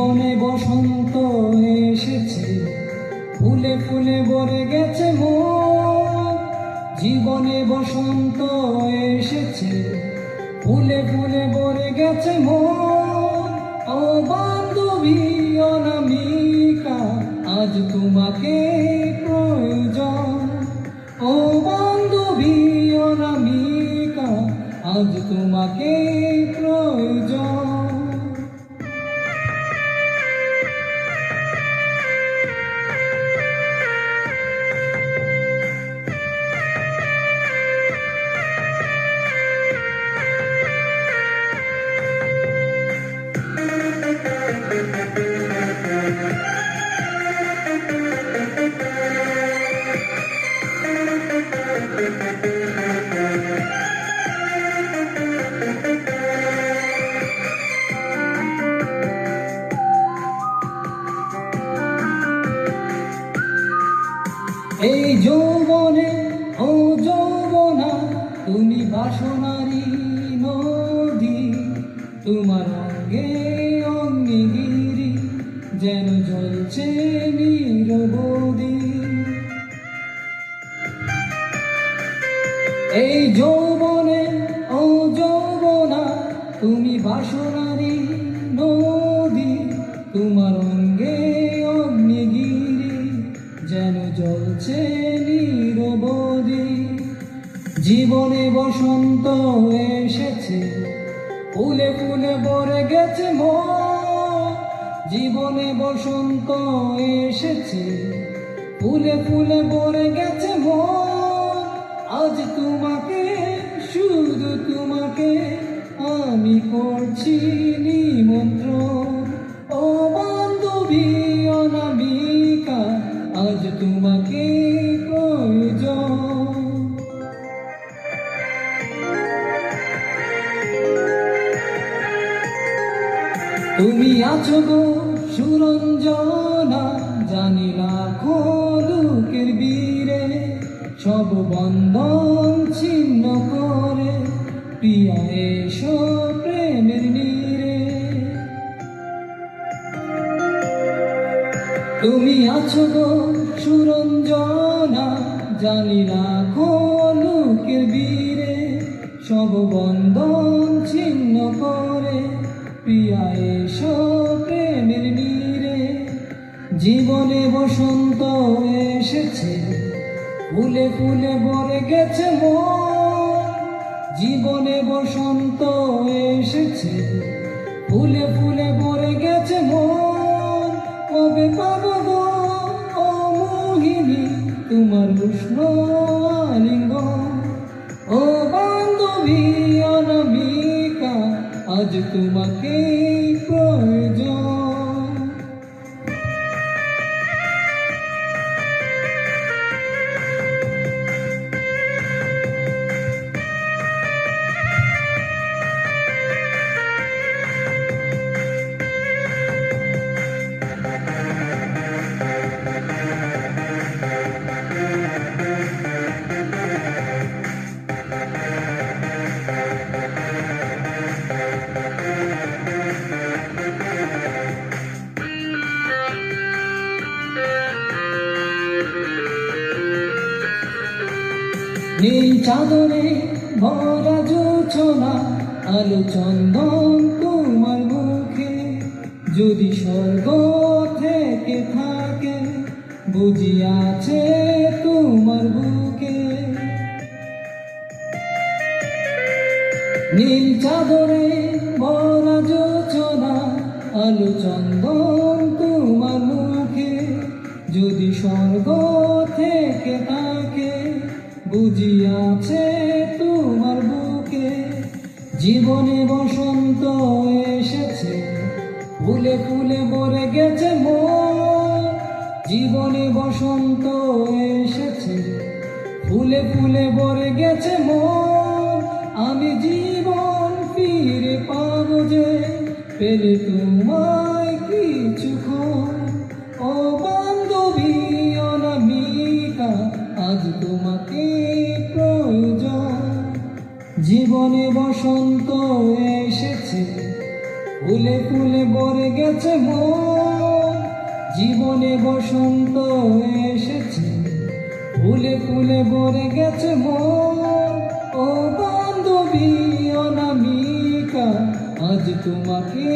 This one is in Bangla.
জীবনে বসন্ত এসেছে, ফুলে ফুলে ভরে গেছে মন। জীবনে বসন্ত এসেছে, ফুলে ফুলে ভরে গেছে মন। ও বান্ধবী অনামিকা, আজ তোমাকে প্রয়োজন। ও বান্ধবী অনামিকা, আজ তোমাকে প্রয়োজন। এই যৌবনে ও যৌবনা, তুমি বাসনারি নদী। তোমার অঙ্গে অঙ্গে গিরি, যেন জ্বলছে নিরবধি। এই যৌবনে ও যৌবনা, তুমি বাসনারি নদী। তোমার অঙ্গে অঙ্গে গিরি, যেন জ্বলছে নিরবধি। জীবনে বসন্ত এসেছে, ফুলে ফুলে ভরে গেছে মন। জীবনে বসন্ত এসেছে, ফুলে ফুলে ভরে গেছে মন। আজ তোমাকে, শুধু তোমাকে আমি করছি নিমন্ত্রণ। ও বান্ধবী অনামিকা, আজ তোমাকে প্রয়োজন। তুমি আছো গো সুরঞ্জনা, জানি লাখো লোকের বীরে। সব বন্ধন ছিন্ন করে প্রিয়া এসো প্রেমের নীরে। তুমি আছো গো সুরঞ্জনা, জানি লাখো লোকের বীরে। সব বন্ধন ছিন্ন করে প্রিয়া এসো প্রেমের নীরে। জীবনে বসন্ত এসেছে, ফুলে ফুলে ভরে গেছে মন। জীবনে বসন্ত এসেছে, ফুলে ফুলে ভরে গেছে মন। কবে পাবো গো ও মোহিনী, তোমার উষ্ণ আলিঙ্গন। ও বান্ধবী অনামিকা, আজ তোমাকে প্রয়োজন। নীল চাদরে ভরা জোছনা, আলো চন্দন তোমার মুখে। যদি স্বর্গ থেকে থাকে, বুঝি আছে তোমার বুকে। নীল চাদরে ভরা জোছনা, আলো চন্দন তোমার মুখে। যদি স্বর্গ থেকে থাকে, বুঝি আছে তোমার বুকে। জীবনে বসন্ত এসেছে, ফুলে ফুলে ভরে গেছে মন। জীবনে বসন্ত এসেছে, ফুলে ফুলে ভরে গেছে মন। আমি জীবন ফিরে পাবো যে, পেলে তোমায় কিছুক্ষণ। ও বান্ধবী অনামিকা, আজ তোমাকে প্রয়োজন। জীবনে বসন্ত এসেছে, ফুলে ফুলে ভরে গেছে মন, জীবনে বসন্ত এসেছে। ফুলে ফুলে ভরে গেছে মন, ও বান্ধবী অনামিকা, আজ তোমাকে